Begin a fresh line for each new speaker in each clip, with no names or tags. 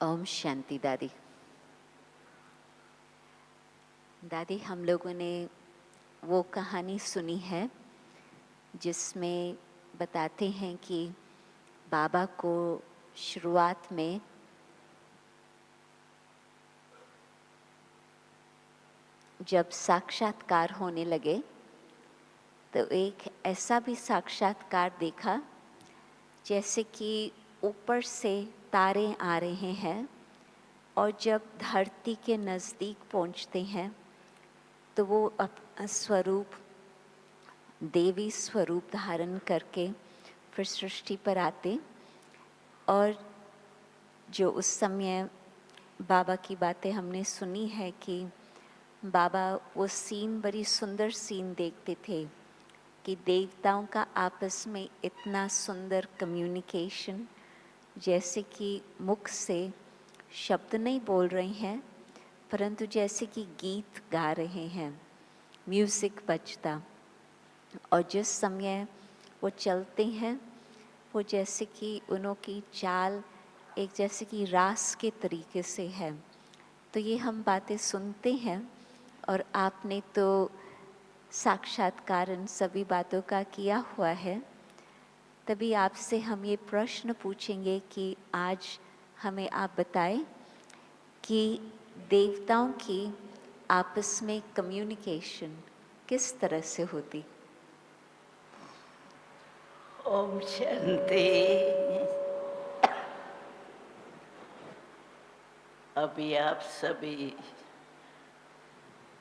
ओम शांति। दादी दादी हम लोगों ने वो कहानी सुनी है जिसमें बताते हैं कि बाबा को शुरुआत में जब साक्षात्कार होने लगे तो एक ऐसा भी साक्षात्कार देखा जैसे कि ऊपर से तारे आ रहे हैं और जब धरती के नज़दीक पहुंचते हैं तो वो अपना स्वरूप देवी स्वरूप धारण करके फिर सृष्टि पर आते। और जो उस समय बाबा की बातें हमने सुनी है कि बाबा वो सीन बड़ी सुंदर सीन देखते थे कि देवताओं का आपस में इतना सुंदर कम्युनिकेशन, जैसे कि मुख से शब्द नहीं बोल रहे हैं परंतु जैसे कि गीत गा रहे हैं, म्यूज़िक बजता। और जिस समय वो चलते हैं वो जैसे कि उनकी चाल एक जैसे कि रास के तरीके से है। तो ये हम बातें सुनते हैं और आपने तो साक्षात्कार इन सभी बातों का किया हुआ है। तभी आपसे हम ये प्रश्न पूछेंगे कि आज हमें आप बताएं कि देवताओं की आपस में कम्युनिकेशन किस तरह से होती।
ओम शांति। अभी आप सभी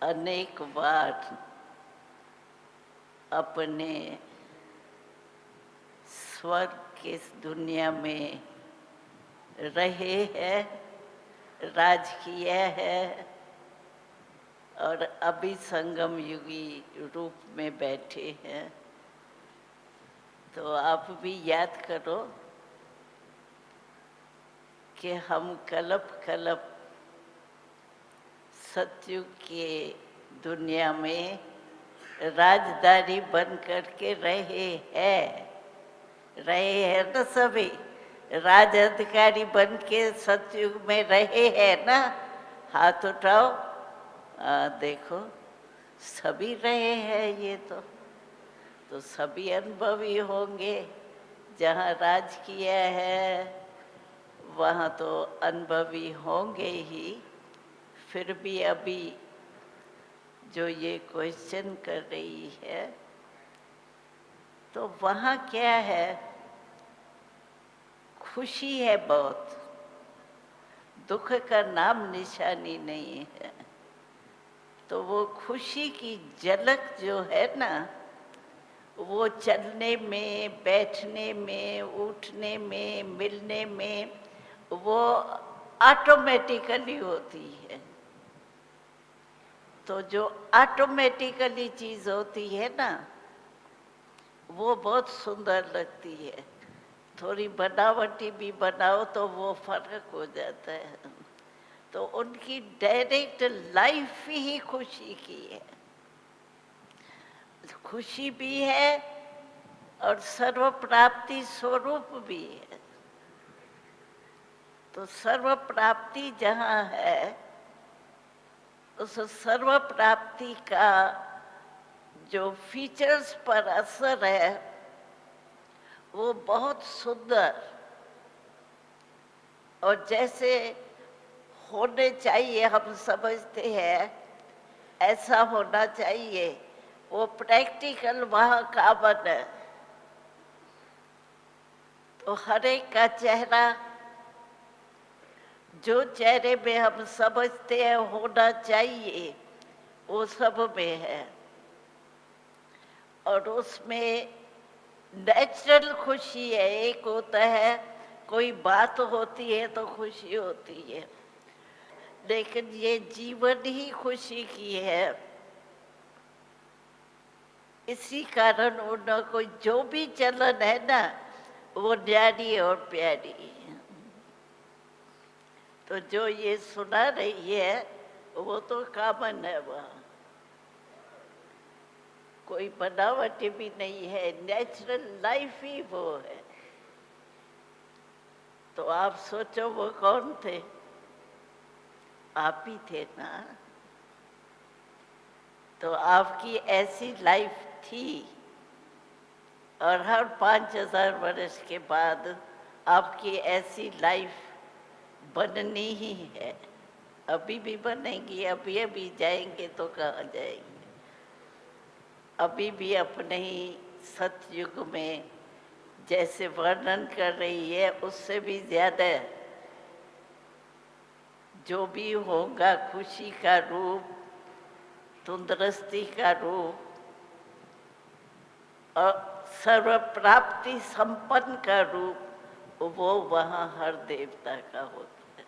अनेक बार अपने स्वर्ग की इस दुनिया में रहे हैं, राज किया है और अभी संगम युगी रूप में बैठे हैं। तो आप भी याद करो कि हम कल्प कल्प सतयुग के दुनिया में राजदारी बन करके रहे हैं ना सभी। राज अधिकारी बन के सतयुग में रहे हैं ना। हाथ उठाओ, देखो सभी रहे हैं। ये तो सभी अनुभवी होंगे। जहाँ राज किया है वहाँ तो अनुभवी होंगे ही। फिर भी अभी जो ये क्वेश्चन कर रही है तो वहाँ क्या है, खुशी है बहुत, दुख का नाम निशानी नहीं है। तो वो खुशी की झलक जो है ना, वो चलने में, बैठने में, उठने में, मिलने में, वो ऑटोमेटिकली होती है। तो जो ऑटोमेटिकली चीज़ होती है ना, वो बहुत सुंदर लगती है। थोड़ी बनावटी भी बनाओ तो वो फर्क हो जाता है। तो उनकी डायरेक्ट लाइफ ही खुशी की है। खुशी भी है और सर्व प्राप्ति स्वरूप भी है। तो सर्व प्राप्ति जहाँ है, उस सर्व प्राप्ति का जो फीचर्स पर असर है वो बहुत सुंदर और जैसे होने चाहिए, हम समझते हैं ऐसा होना चाहिए, वो प्रैक्टिकल वहाँ कामन है। तो हर एक का चेहरा, जो चेहरे में हम समझते हैं होना चाहिए, वो सब में है। और उसमें नेचुरल खुशी है। एक होता है कोई बात होती है तो खुशी होती है, लेकिन ये जीवन ही खुशी की है। इसी कारण उनको जो भी चलन है ना, वो न्यारी और प्यारी है। तो जो ये सुना रही है वो तो कॉमन है। वहाँ कोई बनावटी भी नहीं है, नेचुरल लाइफ ही वो है। तो आप सोचो वो कौन थे? आप ही थे ना। तो आपकी ऐसी लाइफ थी, और हर 5,000 वर्ष के बाद आपकी ऐसी लाइफ बननी ही है। अभी भी बनेगी, अभी अभी जाएंगे तो कहाँ जाएंगे। अभी भी अपने ही सतयुग में जैसे वर्णन कर रही है उससे भी ज्यादा जो भी होगा, खुशी का रूप, तंदुरुस्ती का रूप और सर्व प्राप्ति संपन्न का रूप, वो वहाँ हर देवता का होता है।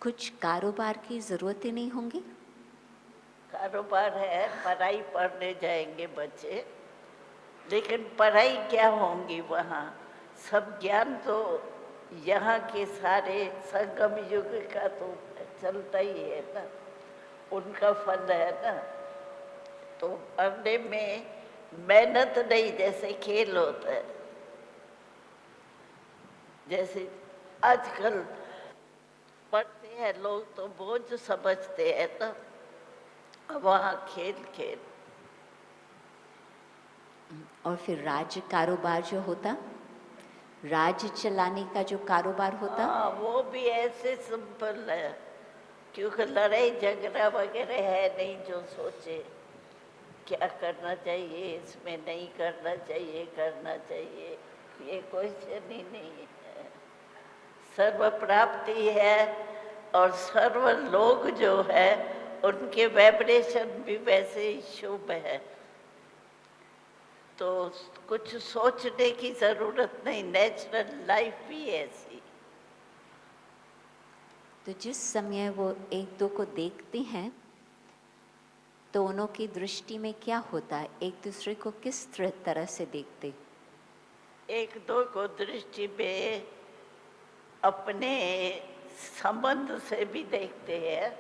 कुछ कारोबार की जरूरत ही नहीं होंगी?
कारोबार है, पढ़ाई पढ़ने जाएंगे बच्चे, लेकिन पढ़ाई क्या होंगी वहाँ? सब ज्ञान तो यहाँ के सारे संगम युग का तो चलता ही है ना, उनका फल है ना। तो पढ़ने में मेहनत नहीं, जैसे खेल होता है, जैसे आजकल पढ़ते हैं लोग तो बोझ समझते हैं ना, वहाँ खेल खेल।
और फिर राज्य कारोबार जो होता, राज्य चलाने का जो कारोबार होता,
हाँ, वो भी ऐसे सिंपल है, क्योंकि लड़ाई झगड़ा वगैरह है नहीं। जो सोचे क्या करना चाहिए, इसमें नहीं करना चाहिए, करना चाहिए, ये क्वेश्चन ही नहीं है। सर्व प्राप्ति है, और सर्व लोग जो है उनके वाइब्रेशन भी वैसे ही शुभ है। तो कुछ सोचने की जरूरत नहीं, नेचुरल लाइफ भी ऐसी।
तो जिस समय वो एक दो को देखते हैं तो उन्हों की दृष्टि में क्या होता है? एक दूसरे को किस तरह से देखते?
एक दो को दृष्टि में अपने संबंध से भी देखते हैं,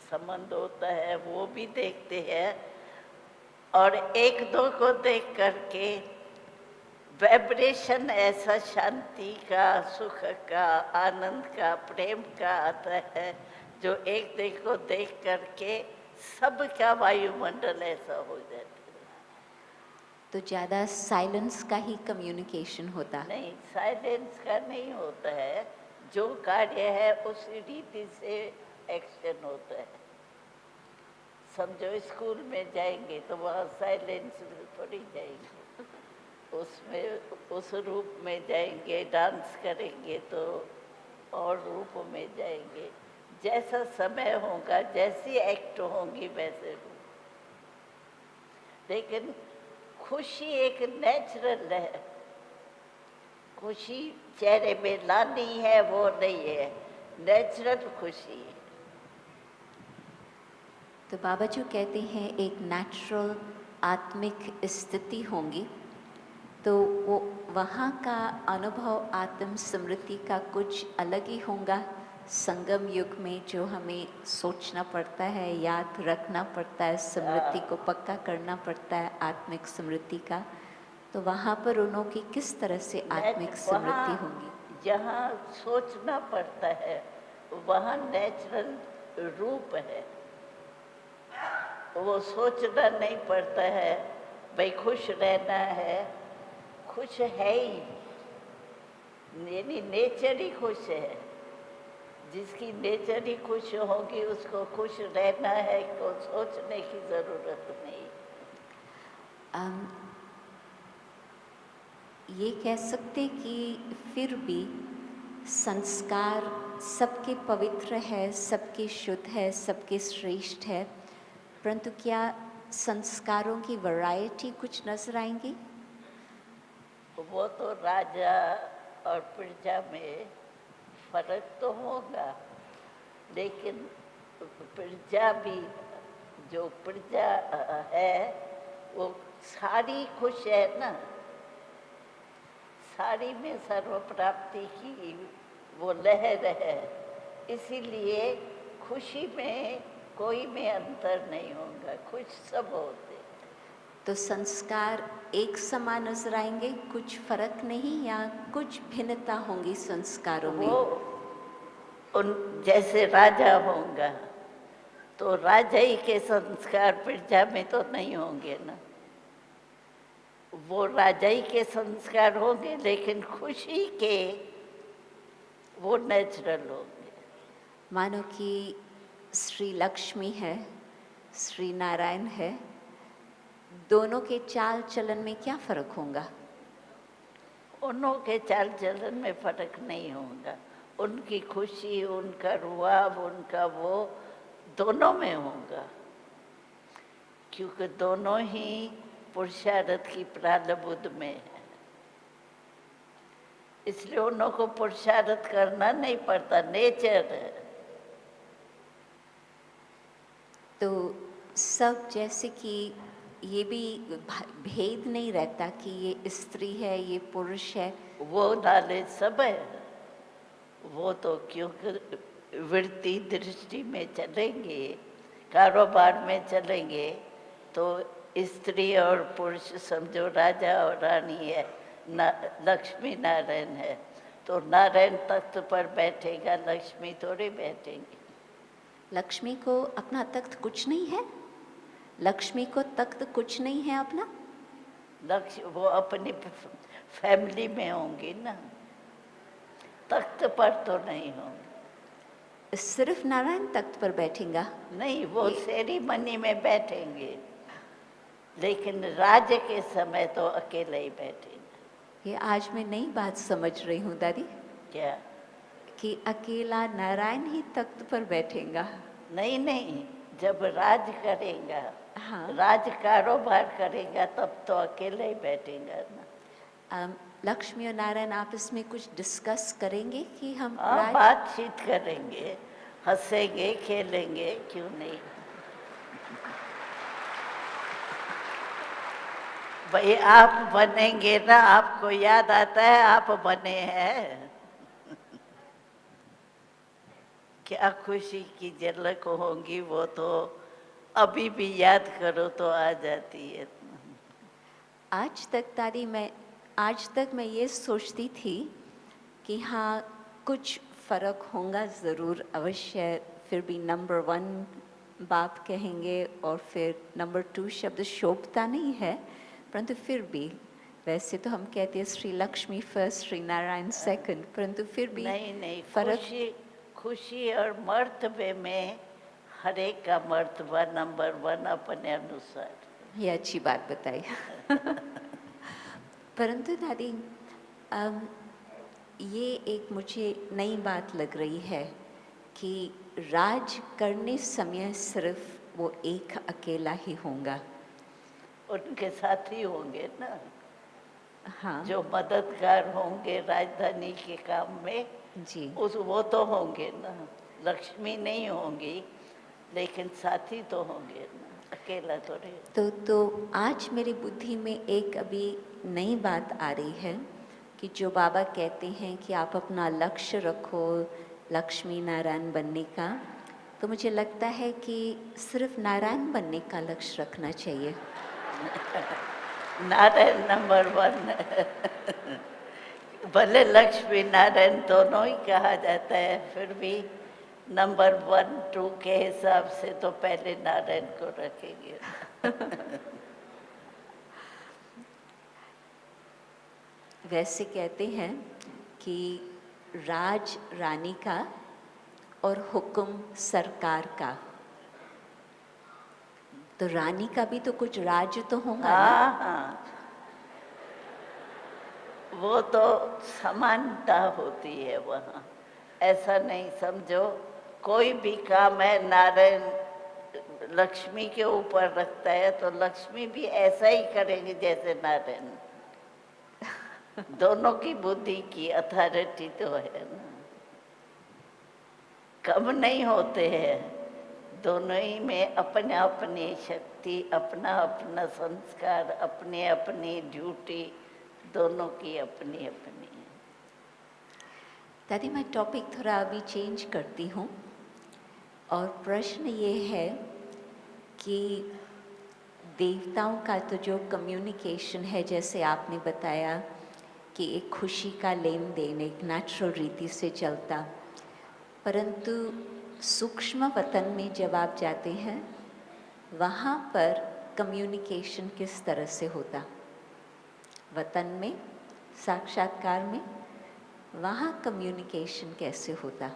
संबंध होता है वो भी देखते हैं, और एक दो को देख करके वाइब्रेशन ऐसा शांति का, सुख का, आनंद का, प्रेम का आता है, जो एक दो को देख करके सबका वायुमंडल ऐसा हो जाता है।
तो ज़्यादा साइलेंस का ही कम्युनिकेशन होता?
नहीं, साइलेंस का नहीं होता है, जो कार्य है उसी रीति से एक्शन होता है। समझो स्कूल में जाएंगे तो वहाँ साइलेंस में थोड़ी जाएंगे, उसमें उस रूप में जाएंगे। डांस करेंगे तो और रूप में जाएंगे। जैसा समय होगा, जैसी एक्ट होंगी वैसे रूप। लेकिन खुशी एक नेचुरल है, खुशी चेहरे में लानी है वो नहीं है, नेचुरल खुशी है।
तो बाबा जो कहते हैं एक नेचुरल आत्मिक स्थिति होंगी, तो वो वहाँ का अनुभव आत्म स्मृति का कुछ अलग ही होगा संगम युग में, जो हमें सोचना पड़ता है, याद रखना पड़ता है, स्मृति को पक्का करना पड़ता है आत्मिक स्मृति का। तो वहाँ पर उन्हों की किस तरह से आत्मिक स्मृति होंगी?
जहाँ सोचना पड़ता है वहाँ नेचुरल रूप है, वो सोचना नहीं पड़ता है। भाई खुश रहना है, खुश है ही, यानी नेचर ही खुश है। जिसकी नेचर ही खुश होगी उसको खुश रहना है, को सोचने की जरूरत नहीं।
ये कह सकते कि फिर भी संस्कार सबके पवित्र है, सबके शुद्ध है, सबके श्रेष्ठ है, परंतु क्या संस्कारों की वैरायटी कुछ नजर आएंगी?
वो तो राजा और प्रजा में फर्क तो होगा, लेकिन प्रजा भी, जो प्रजा है वो सारी खुश है ना, सारी में सर्व प्राप्ति की वो लहर है। इसीलिए खुशी में कोई में अंतर नहीं होगा, खुश सब होते।
तो संस्कार एक समान नजर आएंगे, कुछ फर्क नहीं, या कुछ भिन्नता होंगी संस्कारों में?
वो उन जैसे राजा होगा तो राजा ही के संस्कार प्रजा में तो नहीं होंगे ना। वो राजा ही के संस्कार होंगे, लेकिन खुशी के वो नेचुरल होंगे।
मानो कि श्री लक्ष्मी है, श्री नारायण है, दोनों के चाल चलन में क्या फर्क होगा?
उनों के चाल चलन में फर्क नहीं होगा। उनकी खुशी, उनका रुआब, उनका वो दोनों में होगा, क्योंकि दोनों ही पुरुषार्थ की प्रारब्ध में है। इसलिए उन्हों को पुरुषार्थ करना नहीं पड़ता, नेचर है।
तो सब जैसे कि ये भी भेद नहीं रहता कि ये स्त्री है, ये पुरुष है।
वो नॉलेज सब है। वो तो क्योंकि वृत्ति दृष्टि में चलेंगे, कारोबार में चलेंगे, तो स्त्री और पुरुष समझो राजा और रानी है, लक्ष्मी नारायण है, तो नारायण तख्त पर बैठेगा, लक्ष्मी थोड़ी बैठेंगे।
लक्ष्मी को अपना तख्त कुछ नहीं है? लक्ष्मी को तख्त कुछ नहीं है अपना?
लक्ष्मी वो अपनी फैमिली में होंगी ना, तख्त पर तो नहीं होंगे।
सिर्फ नारायण तख्त पर बैठेगा?
नहीं, वो सेरेमनी में बैठेंगे, लेकिन राज्य के समय तो अकेले ही बैठेंगे।
ये आज मैं नई बात समझ रही हूँ दादी।
क्या?
कि अकेला नारायण ही तख्त पर बैठेगा?
नहीं नहीं, जब राज करेगा,
हाँ,
राज कारोबार करेगा, तब तो अकेले ही बैठेगा ना।
लक्ष्मी और नारायण आपस में कुछ डिस्कस करेंगे कि हम
बातचीत करेंगे, हंसेंगे, खेलेंगे, क्यों नहीं। भाई आप बनेंगे ना, आपको याद आता है आप बने हैं। क्या खुशी की झलक होगी, वो तो अभी भी याद करो तो आ जाती है।
आज तक मैं ये सोचती थी कि हाँ कुछ फर्क होगा ज़रूर, अवश्य। फिर भी नंबर 1 बाप कहेंगे और फिर नंबर 2 शब्द शोभता नहीं है, परंतु फिर भी वैसे तो हम कहते हैं श्री लक्ष्मी फर्स्ट, श्री नारायण सेकंड, परंतु फिर भी
नहीं,
फर्क।
खुशी और मर्तबे में हर एक का मर्तबा नंबर 1 अपने अनुसार।
ये अच्छी बात बताई। परंतु दादी, ये एक मुझे नई बात लग रही है कि राज करने समय सिर्फ वो एक अकेला ही होगा।
उनके साथी होंगे ना,
हाँ
जो मददगार होंगे राजधानी के काम में
जी,
वो तो होंगे ना। लक्ष्मी नहीं होंगी, लेकिन साथी तो होंगे ना, अकेला तो नहीं।
तो आज मेरी बुद्धि में एक अभी नई बात आ रही है कि जो बाबा कहते हैं कि आप अपना लक्ष्य रखो लक्ष्मी नारायण बनने का, तो मुझे लगता है कि सिर्फ नारायण बनने का लक्ष्य रखना चाहिए।
नारायण नंबर 1। भले लक्ष्मी नारायण दोनों ही कहा जाता है, फिर भी नंबर 1, 2 के हिसाब से तो पहले नारायण को रखेंगे।
वैसे कहते हैं कि राज रानी का और हुक्म सरकार का, तो रानी का भी तो कुछ राज तो होगा ना?
हाँ, वो तो समानता होती है वहाँ। ऐसा नहीं समझो कोई भी काम है नारायण लक्ष्मी के ऊपर रखता है तो लक्ष्मी भी ऐसा ही करेंगे जैसे नारायण। दोनों की बुद्धि की अथॉरिटी तो है ना, कम नहीं होते हैं। दोनों ही में अपने अपनी शक्ति, अपना अपना संस्कार, अपनी अपनी ड्यूटी, दोनों की अपनी अपनी है।
दादी, मैं टॉपिक थोड़ा अभी चेंज करती हूँ और प्रश्न ये है कि देवताओं का तो जो कम्युनिकेशन है, जैसे आपने बताया कि एक खुशी का लेन देन एक नेचुरल रीति से चलता, परंतु सूक्ष्म वतन में जब आप जाते हैं वहाँ पर कम्युनिकेशन किस तरह से होता? वतन में, साक्षात्कार में, वहाँ कम्युनिकेशन कैसे होता?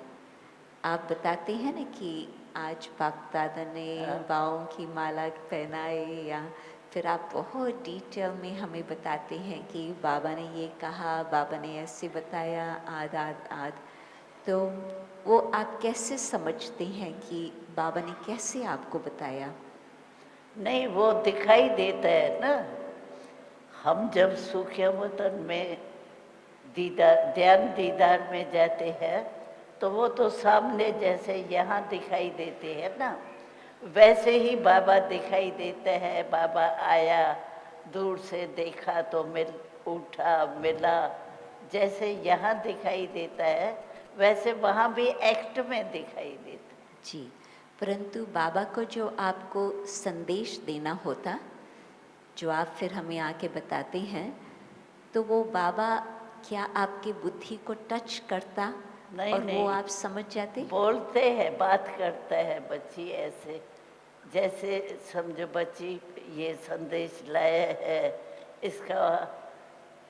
आप बताते हैं ना कि आज बाप दादा ने बाहों की माला पहनाए, या फिर आप बहुत डिटेल में हमें बताते हैं कि बाबा ने ये कहा, बाबा ने ऐसे बताया, आद आद आद। तो वो आप कैसे समझते हैं कि बाबा ने कैसे आपको बताया?
नहीं, वो दिखाई देता है ना। हम जब सूक्ष्म वतन में दीदार, ध्यान दीदार में जाते हैं तो वो तो सामने जैसे यहाँ दिखाई देते हैं ना, वैसे ही बाबा दिखाई देते हैं। बाबा आया, दूर से देखा तो मिल उठा, मिला, जैसे यहाँ दिखाई देता है वैसे वहाँ भी एक्ट में दिखाई देता है।
जी, परंतु बाबा को जो आपको संदेश देना होता, जो आप फिर हमें आके बताते हैं, तो वो बाबा क्या आपके बुद्धि को टच करता
नहीं,
और
नहीं,
वो आप समझ जाते?
बोलते हैं, बात करता है बच्ची ऐसे, जैसे समझो बच्ची ये संदेश लाया है, इसका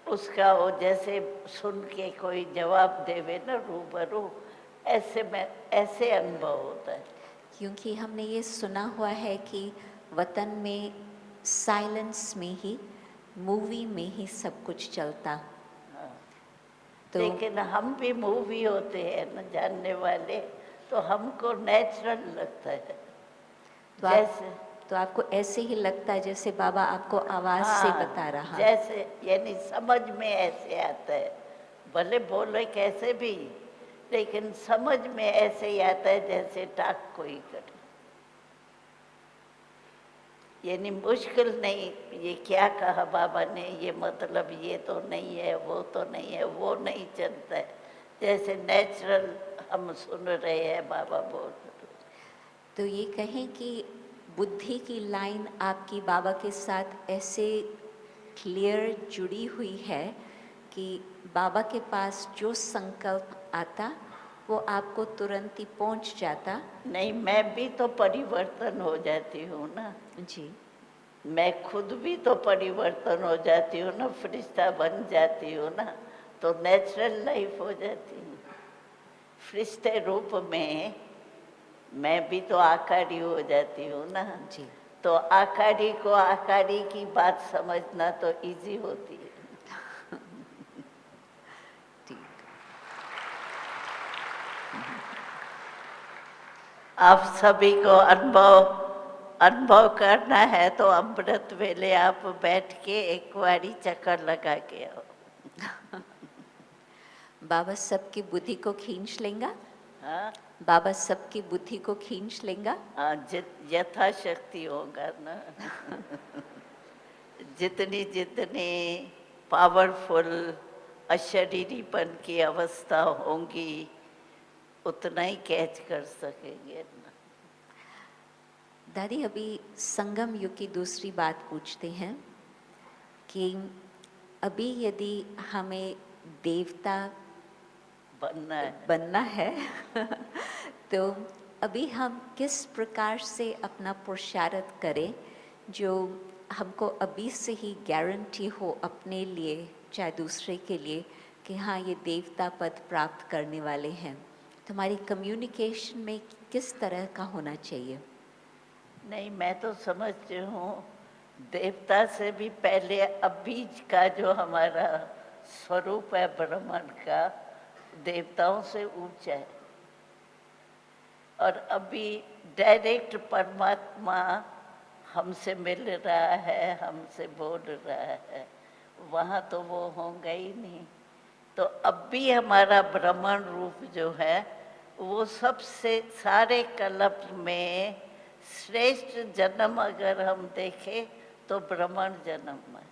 उसका वो जैसे सुन के कोई जवाब देवे ना रूबरू, ऐसे में ऐसे अनुभव होता है।
क्योंकि हमने ये सुना हुआ है कि वतन में साइलेंस में ही, मूवी में ही सब कुछ चलता। तो
लेकिन हम भी मूवी होते हैं ना जानने वाले, तो हमको नेचुरल लगता है।
तो
जैसे
तो आपको ऐसे ही लगता है जैसे बाबा आपको आवाज से बता रहा।
जैसे यानी समझ में ऐसे आता है, भले बोले कैसे भी, लेकिन समझ में ऐसे ही आता है जैसे टाक कोई करे। यानी मुश्किल नहीं, ये क्या कहा बाबा ने, ये मतलब ये तो नहीं है, वो तो नहीं है, वो नहीं चलता है, जैसे नेचुरल हम सुन रहे हैं बाबा बोल रहे।
तो ये कहें कि बुद्धि की लाइन आपकी बाबा के साथ ऐसे क्लियर जुड़ी हुई है कि बाबा के पास जो संकल्प आता वो आपको तुरंत ही पहुंच जाता।
नहीं, मैं भी तो परिवर्तन हो जाती हूँ ना।
जी,
मैं खुद भी तो परिवर्तन हो जाती हूँ ना, फरिश्ता बन जाती हूँ ना, तो नेचुरल लाइफ हो जाती है। फरिश्ते रूप में मैं भी तो आकारी हो जाती हूँ ना।
जी,
तो आकारी को आकारी की बात समझना तो इजी होती है।
ठीक।
आप सभी को अनुभव करना है तो अमृत वेले आप बैठ के एक बारी चक्कर लगा के आओ।
बाबा सबकी बुद्धि को खींच लेगा।
हाँ,
बाबा सबकी बुद्धि को खींच लेगा।
हाँ, यथाशक्ति होगा ना। जितनी जितनी पावरफुल अशरीरीपन की अवस्था होंगी उतना ही कैच कर सकेंगे ना।
दादी, अभी संगम युग की दूसरी बात पूछते हैं कि अभी यदि हमें देवता बनना है तो अभी हम किस प्रकार से अपना पुरुषार्थ करें जो हमको अभी से ही गारंटी हो अपने लिए चाहे दूसरे के लिए कि हाँ ये देवता पद प्राप्त करने वाले हैं। तो हमारी कम्युनिकेशन में किस तरह का होना चाहिए?
नहीं, मैं तो समझती हूँ देवता से भी पहले अभी का जो हमारा स्वरूप है ब्रह्मांड का, देवताओं से ऊंचा है। और अभी डायरेक्ट परमात्मा हमसे मिल रहा है, हमसे बोल रहा है, वहाँ तो वो होगा ही नहीं। तो अब भी हमारा ब्रह्मांड रूप जो है वो सबसे सारे कल्प में श्रेष्ठ जन्म अगर हम देखें तो ब्रह्मांड जन्म है।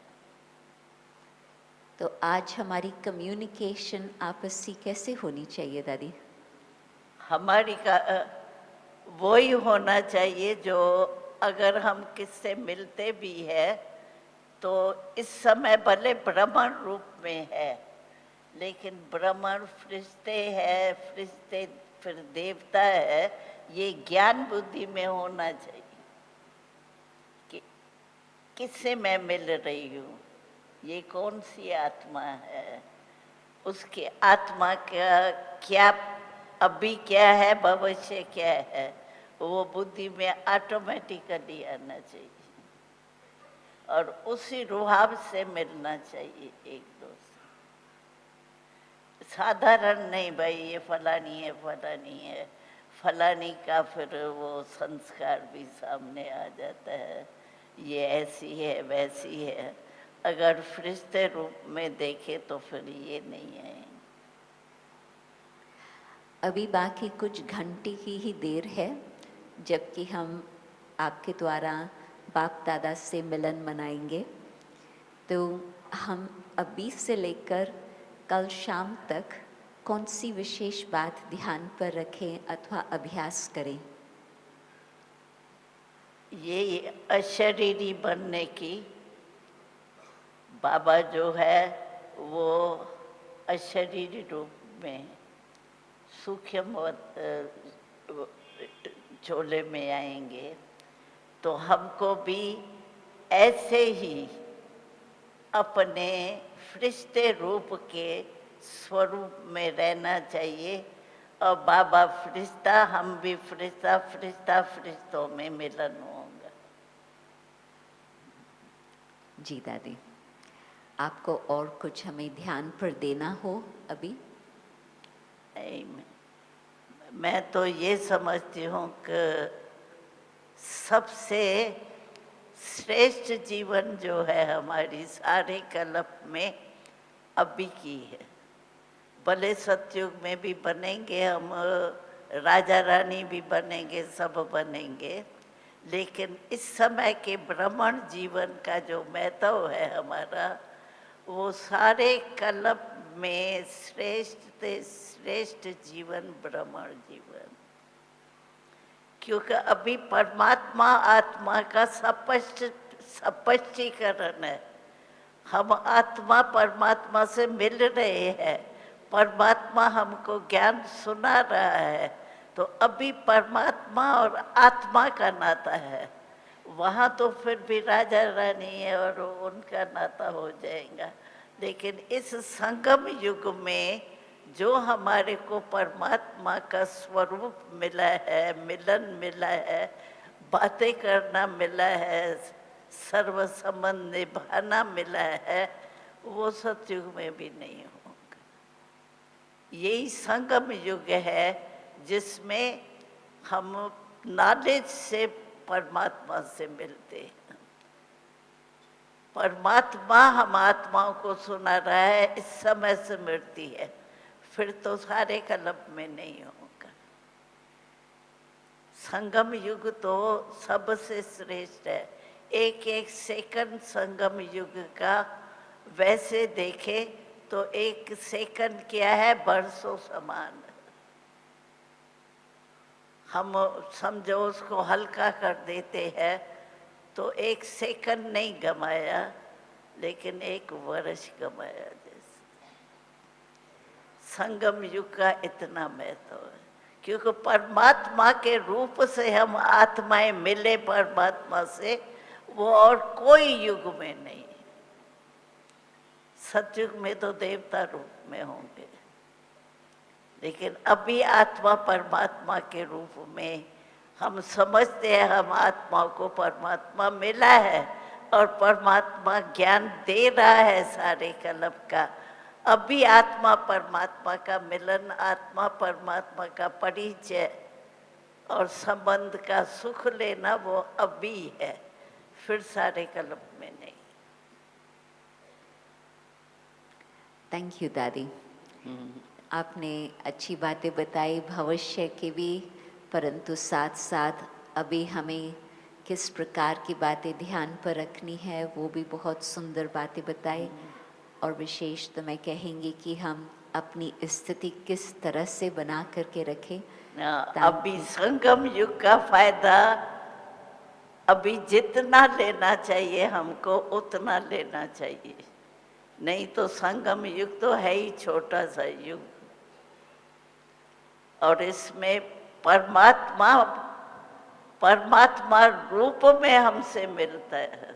तो आज हमारी कम्युनिकेशन आपसी कैसे होनी चाहिए दादी?
हमारी का वो ही होना चाहिए जो अगर हम किससे मिलते भी है तो इस समय भले ब्राह्मण रूप में है, लेकिन ब्राह्मण फरिश्ते है, फरिश्ते फिर देवता है, ये ज्ञान बुद्धि में होना चाहिए कि किससे मैं मिल रही हूँ, ये कौन सी आत्मा है, उसकी आत्मा का क्या अभी क्या है, भविष्य क्या है, वो बुद्धि में ऑटोमेटिकली आना चाहिए और उसी रुहाब से मिलना चाहिए एक दूसरे। साधारण नहीं भाई ये फलानी है फलानी है, फलानी का फिर वो संस्कार भी सामने आ जाता है, ये ऐसी है वैसी है। अगर फरिश्ते रूप में देखे तो फिर ये नहीं है।
अभी बाकी कुछ घंटे की ही देर है जबकि हम आपके द्वारा बाप दादा से मिलन मनाएंगे। तो हम अभी से लेकर कल शाम तक कौन सी विशेष बात ध्यान पर रखें अथवा अभ्यास करें?
ये अशरीरी बनने की, बाबा जो है वो अशरीरी रूप में सूक्ष्म चोले में आएंगे, तो हमको भी ऐसे ही अपने फरिश्ते रूप के स्वरूप में रहना चाहिए और बाबा फरिश्ता, हम भी फरिश्ता, फरिश्ता फरिश्तों में मिलन होगा।
जी दादी, आपको और कुछ हमें ध्यान पर देना हो अभी?
मैं तो ये समझती हूँ कि सबसे श्रेष्ठ जीवन जो है हमारी सारे कल्प में अभी की है। भले सतयुग में भी बनेंगे हम, राजा रानी भी बनेंगे, सब बनेंगे, लेकिन इस समय के ब्राह्मण जीवन का जो महत्व है हमारा, वो सारे कल्प में श्रेष्ठ से श्रेष्ठ जीवन ब्राह्मण जीवन। क्योंकि अभी परमात्मा आत्मा का स्पष्टीकरण है। हम आत्मा परमात्मा से मिल रहे हैं, परमात्मा हमको ज्ञान सुना रहा है, तो अभी परमात्मा और आत्मा का नाता है। वहाँ तो फिर भी राजा रानी है और उनका नाता हो जाएगा, लेकिन इस संगम युग में जो हमारे को परमात्मा का स्वरूप मिला है, मिलन मिला है, बातें करना मिला है, सर्व संबंध निभाना मिला है, वो सतयुग में भी नहीं होगा। यही संगम युग है जिसमें हम नॉलेज से परमात्मा से मिलते हैं। परमात्मा हम आत्माओं को सुना रहा है, इस समय से मिलती है, फिर तो सारे कल्प में नहीं होगा। संगम युग तो सबसे श्रेष्ठ है। एक एक सेकंड संगम युग का वैसे देखे तो एक सेकंड क्या है, बरसों समान। हम समझो उसको हल्का कर देते हैं तो एक सेकंड नहीं गमाया, लेकिन एक वर्ष गमाया। जैसे संगम युग का इतना महत्व है, क्योंकि परमात्मा के रूप से हम आत्माएं मिले परमात्मा से, वो और कोई युग में नहीं। सतयुग में तो देवता रूप में होंगे, लेकिन अभी आत्मा परमात्मा के रूप में हम समझते हैं, हम आत्माओं को परमात्मा मिला है और परमात्मा ज्ञान दे रहा है सारे कल्प का। अभी आत्मा परमात्मा का मिलन, आत्मा परमात्मा का परिचय और संबंध का सुख लेना, वो अभी है, फिर सारे कल्प में नहीं।
थैंक यू दादी। आपने अच्छी बातें बताई भविष्य की भी, परंतु साथ साथ अभी हमें किस प्रकार की बातें ध्यान पर रखनी है वो भी बहुत सुंदर बातें बताई। और विशेष तो मैं कहेंगी कि हम अपनी स्थिति किस तरह से बना करके रखें।
अभी संगम युग का फायदा अभी जितना लेना चाहिए हमको उतना लेना चाहिए, नहीं तो संगम युग तो है ही छोटा सा युग, और इसमें परमात्मा परमात्मा रूप में हमसे मिलता है।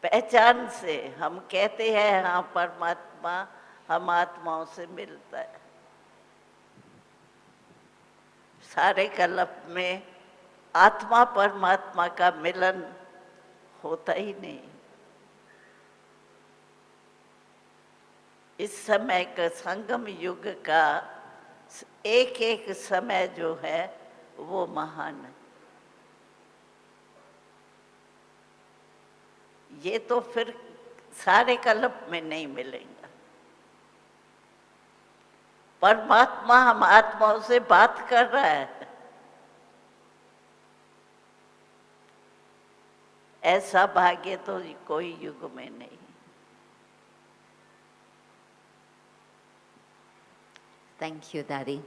पहचान से हम कहते हैं हाँ परमात्मा हम आत्माओं से मिलता है, सारे कल्प में आत्मा परमात्मा का मिलन होता ही नहीं। इस समय का संगम युग का एक एक समय जो है वो महान है। ये तो फिर सारे कल्प में नहीं मिलेगा। परमात्मा हम आत्माओं से बात कर रहा है, ऐसा भाग्य तो कोई युग में नहीं।
थैंक यू दादी।